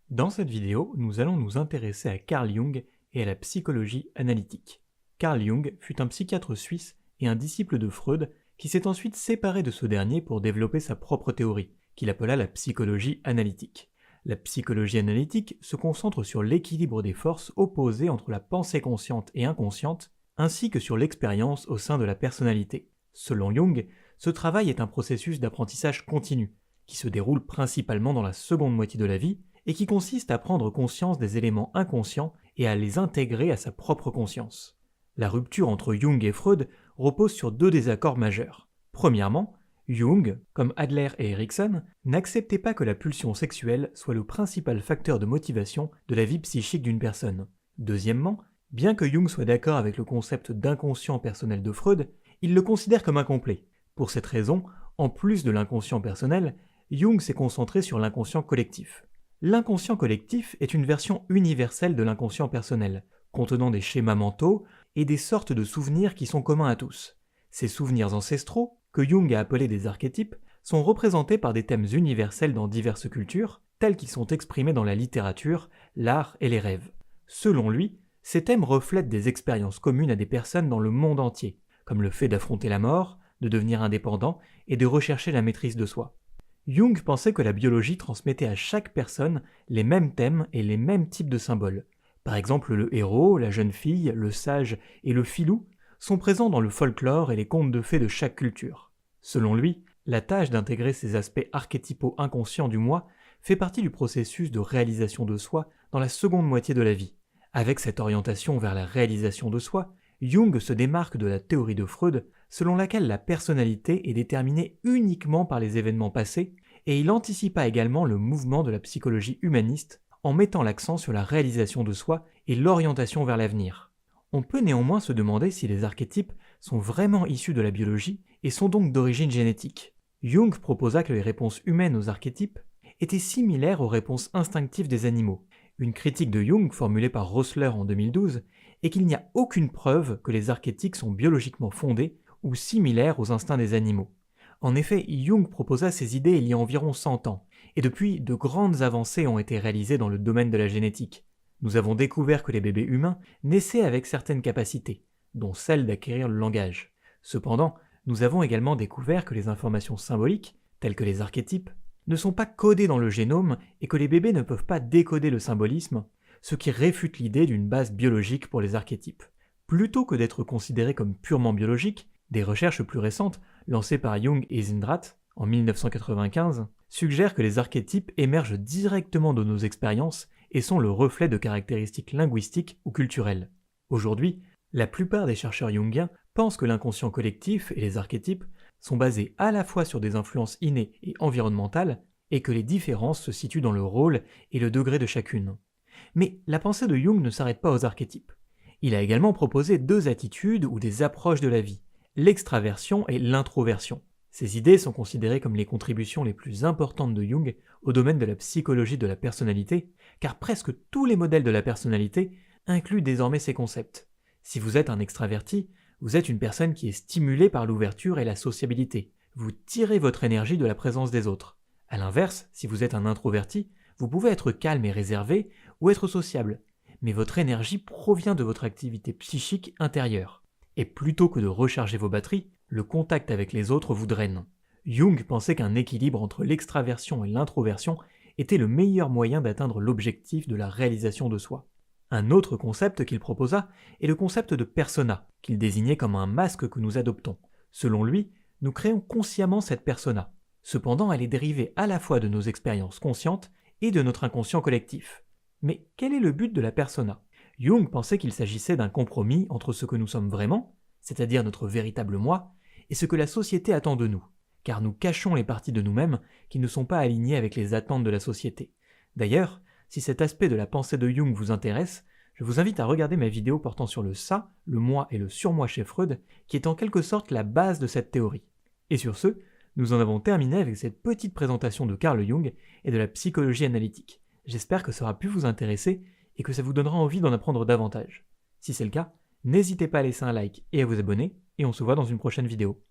Dans cette vidéo, nous allons nous intéresser à Carl Jung et à la psychologie analytique. Carl Jung fut un psychiatre suisse et un disciple de Freud qui s'est ensuite séparé de ce dernier pour développer sa propre théorie, qu'il appela la psychologie analytique. La psychologie analytique se concentre sur l'équilibre des forces opposées entre la pensée consciente et inconsciente, ainsi que sur l'expérience au sein de la personnalité. Selon Jung, ce travail est un processus d'apprentissage continu, qui se déroule principalement dans la seconde moitié de la vie, et qui consiste à prendre conscience des éléments inconscients et à les intégrer à sa propre conscience. La rupture entre Jung et Freud repose sur deux désaccords majeurs. Premièrement, Jung, comme Adler et Erikson, n'acceptait pas que la pulsion sexuelle soit le principal facteur de motivation de la vie psychique d'une personne. Deuxièmement, bien que Jung soit d'accord avec le concept d'inconscient personnel de Freud, il le considère comme incomplet. Pour cette raison, en plus de l'inconscient personnel, Jung s'est concentré sur l'inconscient collectif. L'inconscient collectif est une version universelle de l'inconscient personnel, contenant des schémas mentaux et des sortes de souvenirs qui sont communs à tous. Ces souvenirs ancestraux, que Jung a appelés des archétypes, sont représentés par des thèmes universels dans diverses cultures, tels qu'ils sont exprimés dans la littérature, l'art et les rêves. Selon lui, ces thèmes reflètent des expériences communes à des personnes dans le monde entier, comme le fait d'affronter la mort, de devenir indépendant et de rechercher la maîtrise de soi. Jung pensait que la biologie transmettait à chaque personne les mêmes thèmes et les mêmes types de symboles. Par exemple, le héros, la jeune fille, le sage et le filou sont présents dans le folklore et les contes de fées de chaque culture. Selon lui, la tâche d'intégrer ces aspects archétypaux inconscients du moi fait partie du processus de réalisation de soi dans la seconde moitié de la vie. Avec cette orientation vers la réalisation de soi, Jung se démarque de la théorie de Freud selon laquelle la personnalité est déterminée uniquement par les événements passés, et il anticipa également le mouvement de la psychologie humaniste en mettant l'accent sur la réalisation de soi et l'orientation vers l'avenir. On peut néanmoins se demander si les archétypes sont vraiment issus de la biologie et sont donc d'origine génétique. Jung proposa que les réponses humaines aux archétypes étaient similaires aux réponses instinctives des animaux. Une critique de Jung formulée par Rossler en 2012 est qu'il n'y a aucune preuve que les archétypes sont biologiquement fondés ou similaires aux instincts des animaux. En effet, Jung proposa ces idées il y a environ 100 ans, et depuis, de grandes avancées ont été réalisées dans le domaine de la génétique. Nous avons découvert que les bébés humains naissaient avec certaines capacités, dont celle d'acquérir le langage. Cependant, nous avons également découvert que les informations symboliques, telles que les archétypes, ne sont pas codées dans le génome et que les bébés ne peuvent pas décoder le symbolisme, ce qui réfute l'idée d'une base biologique pour les archétypes. Plutôt que d'être considérés comme purement biologiques, des recherches plus récentes, lancées par Jung et Zindrath en 1995, suggèrent que les archétypes émergent directement de nos expériences et sont le reflet de caractéristiques linguistiques ou culturelles. Aujourd'hui, la plupart des chercheurs jungiens pensent que l'inconscient collectif et les archétypes sont basés à la fois sur des influences innées et environnementales et que les différences se situent dans le rôle et le degré de chacune. Mais la pensée de Jung ne s'arrête pas aux archétypes. Il a également proposé deux attitudes ou des approches de la vie, l'extraversion et l'introversion. Ces idées sont considérées comme les contributions les plus importantes de Jung au domaine de la psychologie de la personnalité, car presque tous les modèles de la personnalité incluent désormais ces concepts. Si vous êtes un extraverti, vous êtes une personne qui est stimulée par l'ouverture et la sociabilité. Vous tirez votre énergie de la présence des autres. A l'inverse, si vous êtes un introverti, vous pouvez être calme et réservé ou être sociable, mais votre énergie provient de votre activité psychique intérieure. Et plutôt que de recharger vos batteries, le contact avec les autres vous draine. Jung pensait qu'un équilibre entre l'extraversion et l'introversion était le meilleur moyen d'atteindre l'objectif de la réalisation de soi. Un autre concept qu'il proposa est le concept de persona, qu'il désignait comme un masque que nous adoptons. Selon lui, nous créons consciemment cette persona. Cependant, elle est dérivée à la fois de nos expériences conscientes et de notre inconscient collectif. Mais quel est le but de la persona ? Jung pensait qu'il s'agissait d'un compromis entre ce que nous sommes vraiment, c'est-à-dire notre véritable moi, et ce que la société attend de nous, car nous cachons les parties de nous-mêmes qui ne sont pas alignées avec les attentes de la société. D'ailleurs, si cet aspect de la pensée de Jung vous intéresse, je vous invite à regarder ma vidéo portant sur le ça, le moi et le surmoi chez Freud, qui est en quelque sorte la base de cette théorie. Et sur ce, nous en avons terminé avec cette petite présentation de Carl Jung et de la psychologie analytique. J'espère que ça aura pu vous intéresser et que ça vous donnera envie d'en apprendre davantage. Si c'est le cas, n'hésitez pas à laisser un like et à vous abonner, et on se voit dans une prochaine vidéo.